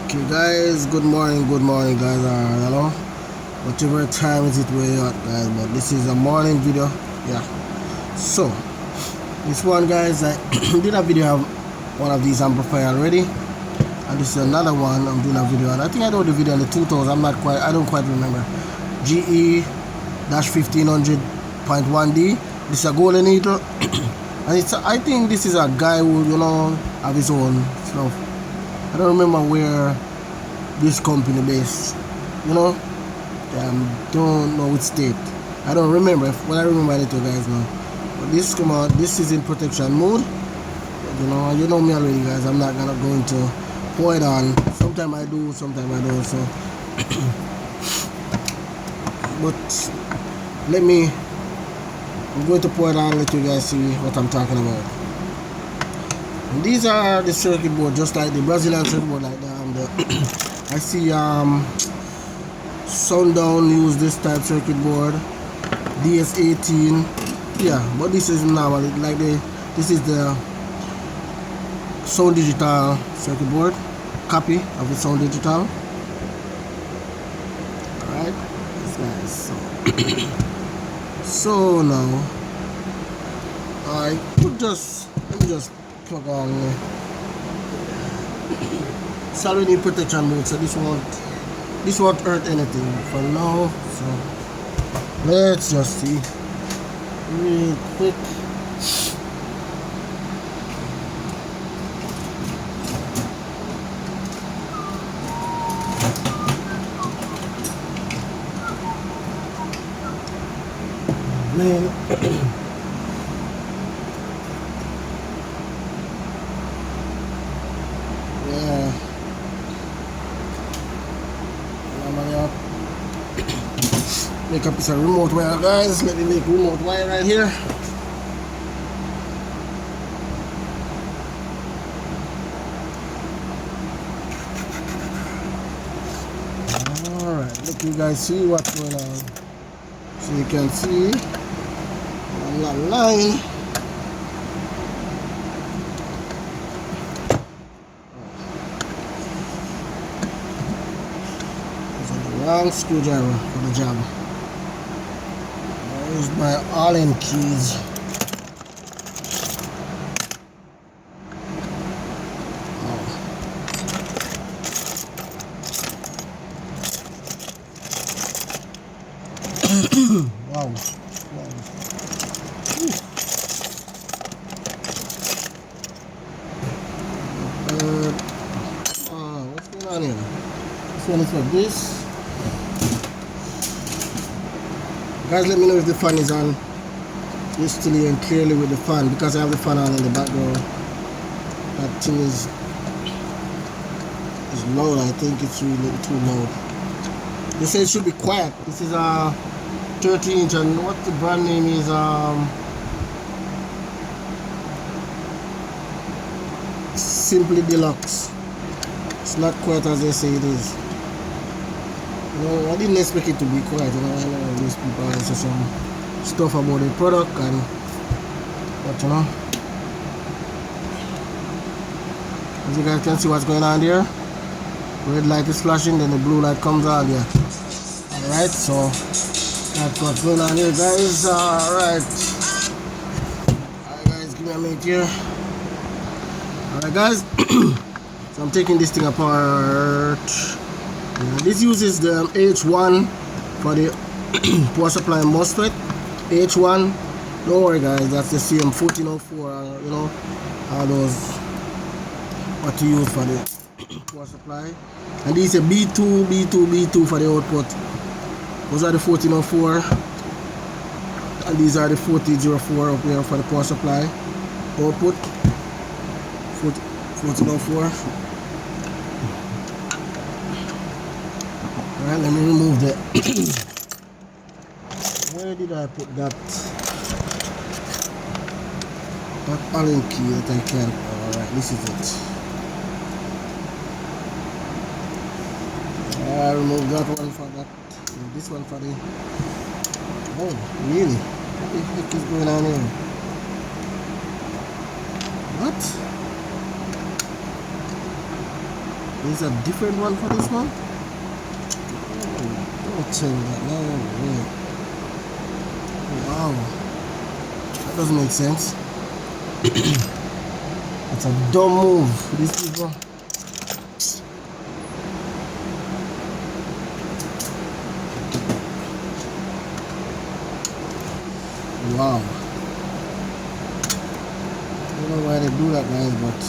Okay guys, good morning guys, hello, whatever time is it where you're at guys, but this is a morning video. Yeah, so this one guys, I did a video of one of these amplifier already, and this is another one I'm doing a video, and I think I did the video in the 2000s. I don't quite remember. GE-1500.D. This is a golden needle and I think this is a guy who have his own stuff. I don't remember where this company based, don't know which state. I don't remember. When I remember, I let you guys know. But this come out. This is in protection mode. But, you know me already, guys. I'm not gonna go into pour it on. Sometimes I do, sometimes I don't. So, but I'm going to pour it on and let you guys see what I'm talking about. And these are the circuit board, just like the Brazilian circuit board, like that. I see Sundown use this type circuit board, DS18. Yeah, but this is normal. This is the Sound Digital circuit board, copy of the Sound Digital. Alright, that's nice. So now I could let me just plug on. It's already in protection mode, so this won't hurt anything for now. So let's just see real quick. Man. Yeah. Make up a remote wire, guys. Let me make remote wire right here. Alright, let you guys see what's going on. So you can see I'm not lying. Long screwdriver for the job. There's my Allen keys. Wow. What's going on here? This one is like this. Guys, let me know if the fan is on distantly and clearly with the fan, because I have the fan on in the background. That thing is loud. I think it's really too loud. They say it should be quiet. This is a 13-inch, and what the brand name is Simply Deluxe. It's not quite as they say it is. I didn't expect it to be quiet. I know these people say some stuff about the product, but as you guys can see what's going on there. Red light is flashing, then the blue light comes on. Yeah. Alright, so that's what's going on here, guys. Alright guys, give me a minute here. Alright guys, so I'm taking this thing apart. This uses the H1 for the power supply MOSFET. H1, don't worry guys, that's the same 1404, all those what to use for the power supply. And these are B2 for the output. Those are the 1404, and these are the 1404 up here for the power supply output. 1404. Alright, let me remove that. Where did I put that Allen key that I can't? Alright, this is it. I removed that one for that. And this one for the. Oh, really? What the heck is going on here? What? There's a different one for this one? Don't tell me that. No way. Wow. That doesn't make sense. It's a dumb move for these people. Wow. I don't know why they do that, guys, but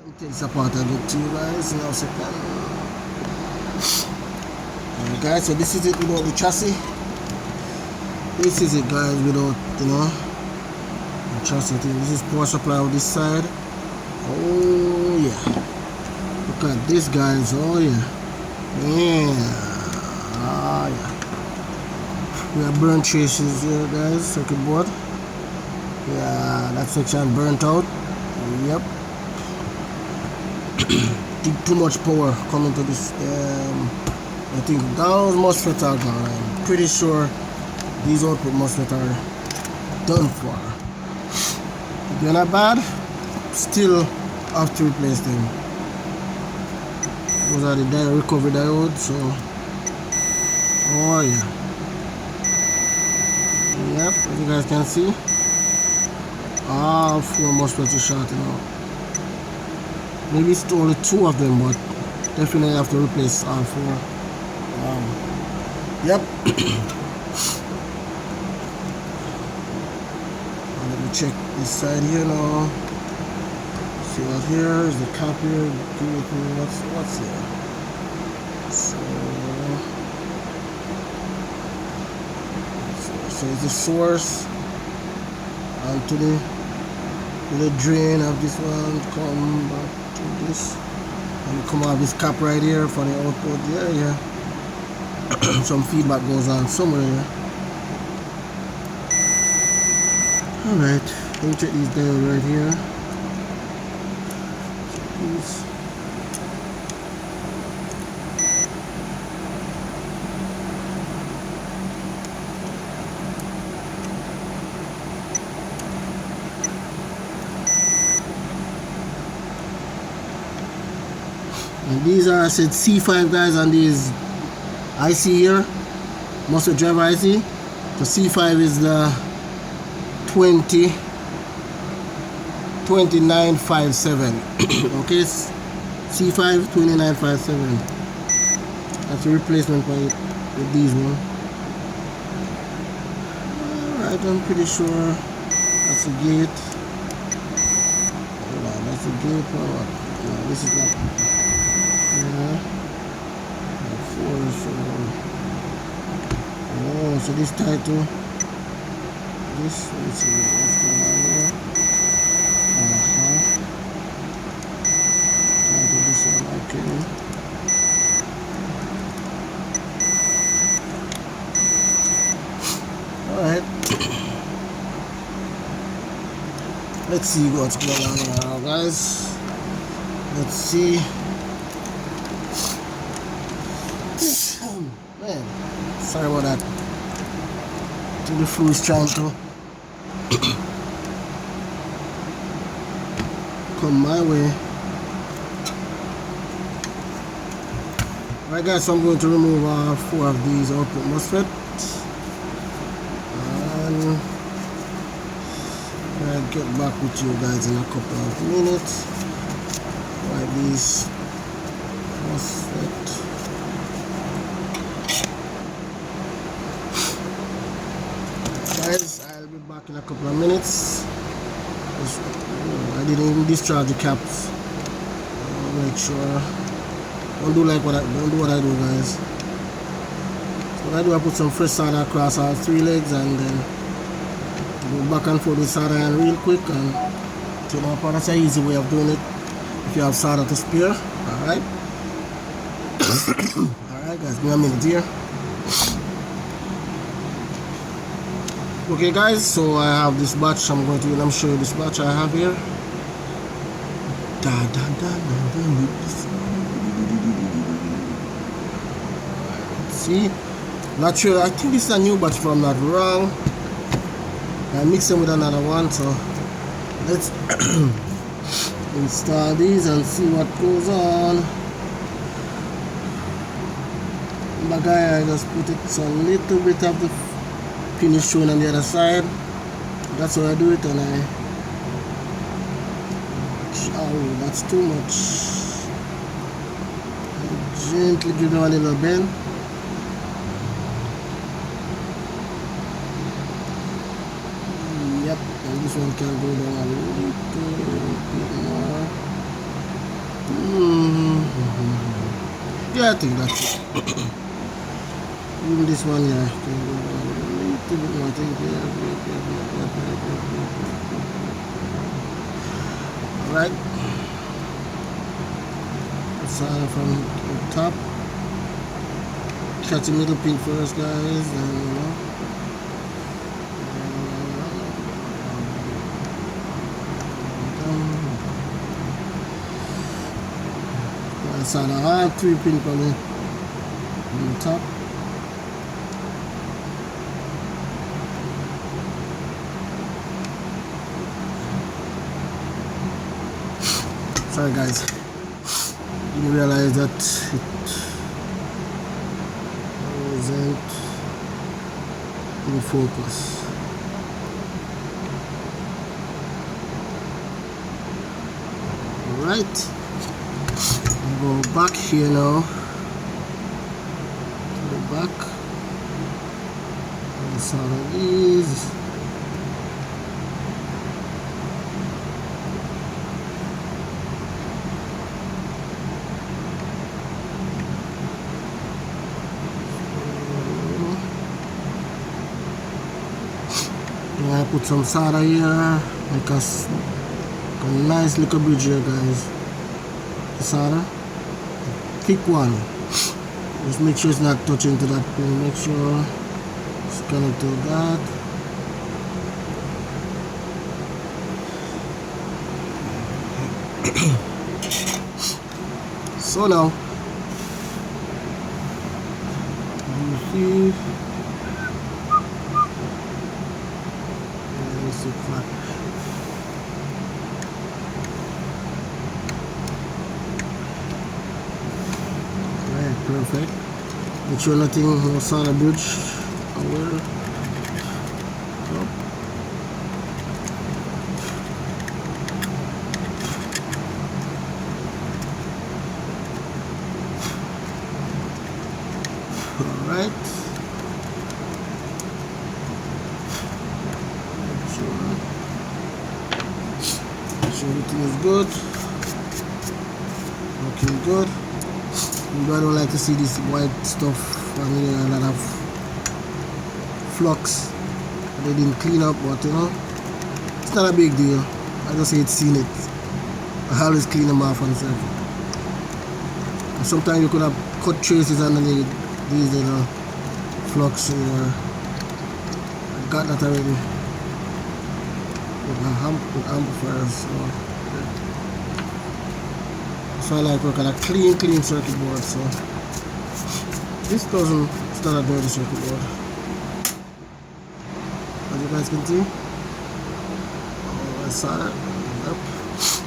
let me take this apart and get to you guys in a second. Alright, guys, so this is it without the chassis. This is it, guys, without, you know, the chassis thing. This is power supply on this side. Oh yeah. Look at this, guys. Oh yeah. Yeah. Ah yeah. We have burnt traces here, guys. Circuit board. Yeah, that section burnt out. Yep. Too much power coming to this. I think those MOSFETs are gone. I'm pretty sure these output MOSFETs are done for. They're not bad. Still have to replace them. Those are the recovery diodes. So, oh yeah. Yep, as you guys can see, all 4 MOSFETs are short now. Maybe it's only 2 of them, but definitely have to replace all 4. Yep. Let me check this side here now. See what here is the cap here. What's here? So it's the source and to the drain of this one. Come back to this and come out this cap right here for the output. Yeah. Some feedback goes on somewhere here. Alright, let me check these diodes right here. These. And these are, I said, C5, guys, on these IC here, MOSFET driver IC. The C5 is the 2957. Okay, C5 2957. That's a replacement for it with these one. Alright, I'm pretty sure that's a gate. Hold on, that's a gate. No, this is not. Yeah. 4, so. Oh, so this tied to this. Let's see what's going on there. Tied to this one, okay. Alright. Let's see what's going on here now, guys. Let's see. Man, sorry about that. The flu is trying to come my way. Alright, guys, so I'm going to remove 4 of these output MOSFETs. And I'll get back with you guys in a couple of minutes. Like these MOSFET. Guys, I'll be back in a couple of minutes. I didn't even discharge the caps. Make sure. Don't do what I do, guys. So what I do, I put some fresh solder across all 3 legs and then go back and forth with solder iron real quick, and you know, that's an easy way of doing it if you have solder to spare. Alright. Alright, guys, give me a minute here. Okay, guys, so I have this batch. I'm going to let me show you this batch I have here. See, not sure. I think this is a new batch if I'm not wrong. I mix them with another one, so let's install these and see what goes on. But guy, I just put it so a little bit of the pin is shown on the other side. That's how I do it, and oh, that's too much. I gently give them a little bend. Yep, and this one can go down a little bit more. Yeah, I think that's it. Even this one, yeah, can go down a little bit more. I think, alright. Start from the top. Catch the middle pin first, guys, and so I have 3 pin on the top. Sorry guys, didn't realize that it wasn't in focus. Alright. Go back here now. Go back. And some of these. I put some solder here, make a nice little bridge here, guys. Solder. Thick one. Just make sure it's not touching to that pin. Make sure it's connected to that. So now, you see, flat. Perfect. Make sure nothing no solder bridge over. Alright. Make sure everything is good. Looking good. I don't like to see this white stuff and a lot of flux. They didn't clean up, but you know, it's not a big deal. I just hate seeing it. I always clean them off on the circuit. And sometimes you could have cut traces underneath these little flux here. I got that already with amplifiers. So I like work on a clean circuit board. So this doesn't, it's not a dirty circuit board, as you guys can see. I saw that. Yep.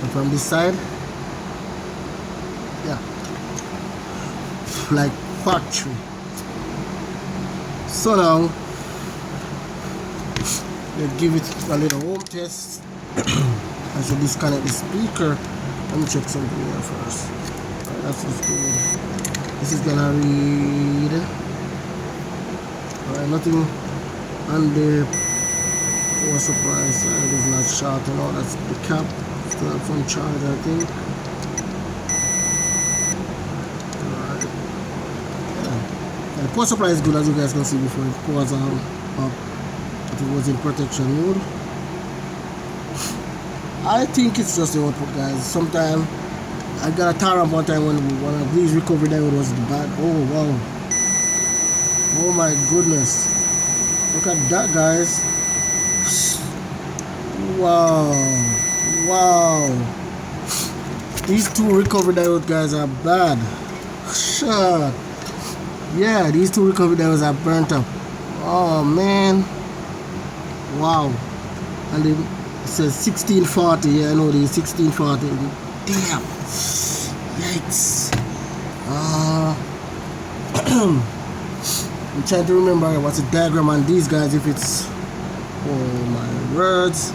And from this side, yeah, like factory. So now let's give it a little home test. I should disconnect the speaker. Let me check something here first. Alright, that's just good. This is gonna read. Alright, nothing on the power supply side is not short and all. That's the cap. Still have some charge, I think. Alright. Yeah. The power supply is good, as you guys can see before it powers up. But it was in protection mode. I think it's just the output, guys. Sometimes I got a tear up one time when one of these recovery diode was bad. Oh wow. Oh my goodness. Look at that, guys. Wow. Wow. These two recovery diodes, guys, are bad. Sure. Yeah, these two recovery diodes are burnt up. Oh man. Wow. And It says 1640. Yeah, I know the 1640. Damn. Yikes. I'm trying to remember what's the diagram on these guys, if it's, oh my words.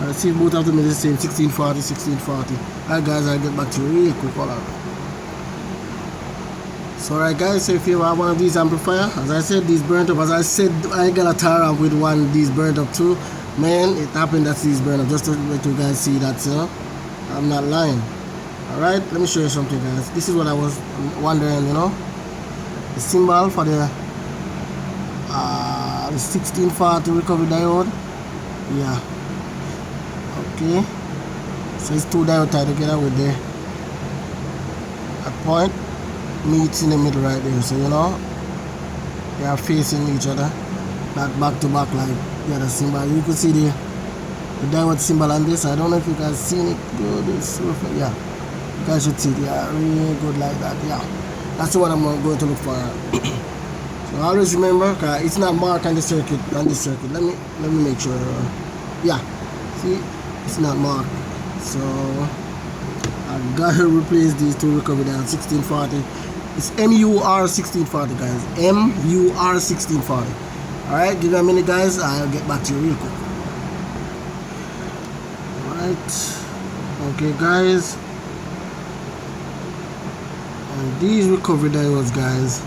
I see both of them is the same, 1640, 1640. Alright guys, I'll get back to you really quick. Hold on. So alright guys, so if you have one of these amplifier, as I said, these burnt up. As I said, I got a tire up with one, these burnt up too. Man, it happened that these burnt up, just to let you guys see that, I'm not lying. Alright, let me show you something guys. This is what I was wondering, the symbol for the 1640 recovery diode. Yeah. Okay. So it's two diode tied together with the point meets in the middle right there. So they are facing each other, not back to back like the other symbol. You could see the diode symbol on this. I don't know if you guys seen it good. It's yeah. You guys should see it. Yeah, really good like that. Yeah. That's the one I'm going to look for. So always remember, it's not marked on the circuit. Let me make sure. Yeah, see, it's not marked. So I gotta replace these two recovery down 1640. It's MUR 1640, guys. MUR 1640. All right, give me a minute, guys. I'll get back to you real quick. All right. Okay, guys. And these recovery diodes, guys,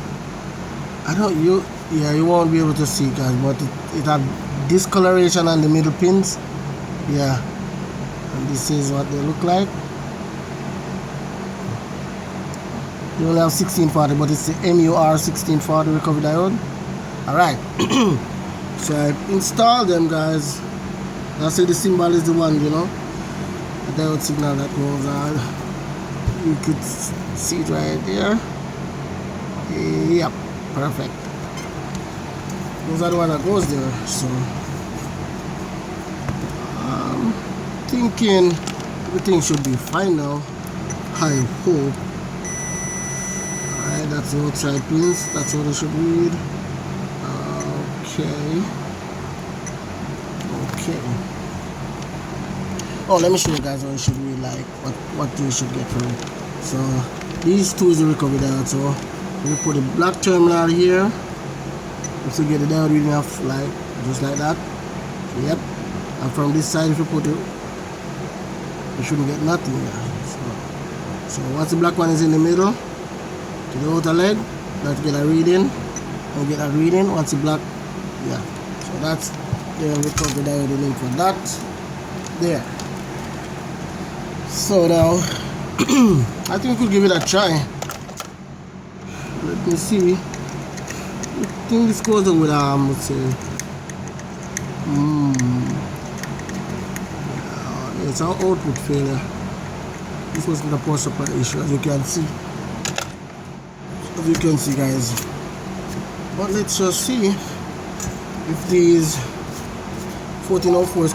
you won't be able to see, guys, but it have discoloration on the middle pins. Yeah, and this is what they look like. They only have 1640, but it's the MUR 1640 recovery diode. Alright. So I installed them, guys. I say the symbol is the one, the diode signal that goes on. You could see it right there. Yep, perfect. Those are the one that goes there. So I'm thinking everything should be fine now, I hope. Alright, that's the outside pins. That's what I should read. Okay. Oh, let me show you guys what you should read, like what you should get from it. So these two is the recovery diode. So we put the black terminal here. So you get the diode reading off like just like that. Yep. And from this side, if you put it, you shouldn't get nothing there. So once the black one is in the middle, to the outer leg, that get a reading. And get a reading once the black, yeah. So that's the recovery diode link for that. There. So now, I think we could give it a try. Let me see. I think this goes on with let's say, it's our output failure. This wasn't a power supply issue, as you can see. As you can see, guys. But let's just see if these 1404 is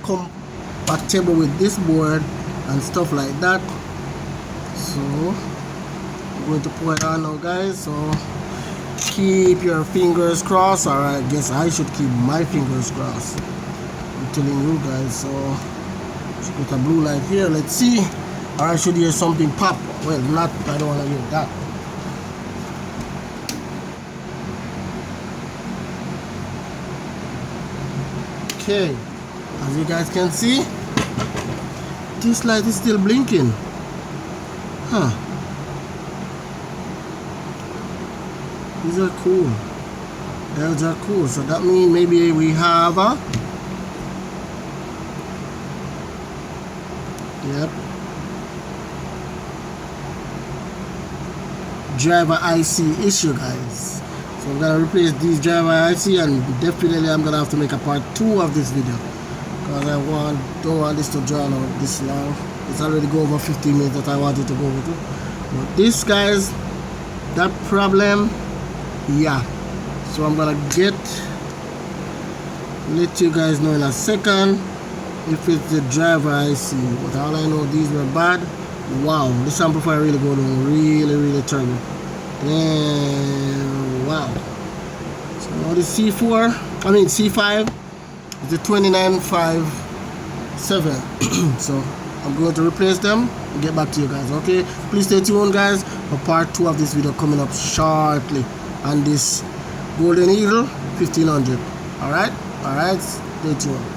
compatible with this board and stuff like that. So I'm going to put it on now, guys. So keep your fingers crossed, or I guess I should keep my fingers crossed. I'm telling you guys. So let's put a blue light here. Let's see. Or I should hear something pop. Well, not. I don't want to hear that. Okay, as you guys can see, this light is still blinking. Huh. These are cool. Those are cool. So that means maybe we have a, yep, driver IC issue, guys. So I'm gonna replace these driver IC, and definitely I'm gonna have to make a part 2 of this video, because I don't want this to draw out this long. It's already go over 15 minutes that I wanted to go over to. But this, guys, that problem, yeah. So I'm gonna let you guys know in a second if it's the driver IC. But all I know, these were bad. Wow, this amplifier really going on really turbo. Damn, wow. So now the C5, It's the 2957. So I'm going to replace them and get back to you guys. Okay, please stay tuned, guys, for part 2 of this video coming up shortly on this golden eagle 1500. All right, stay tuned.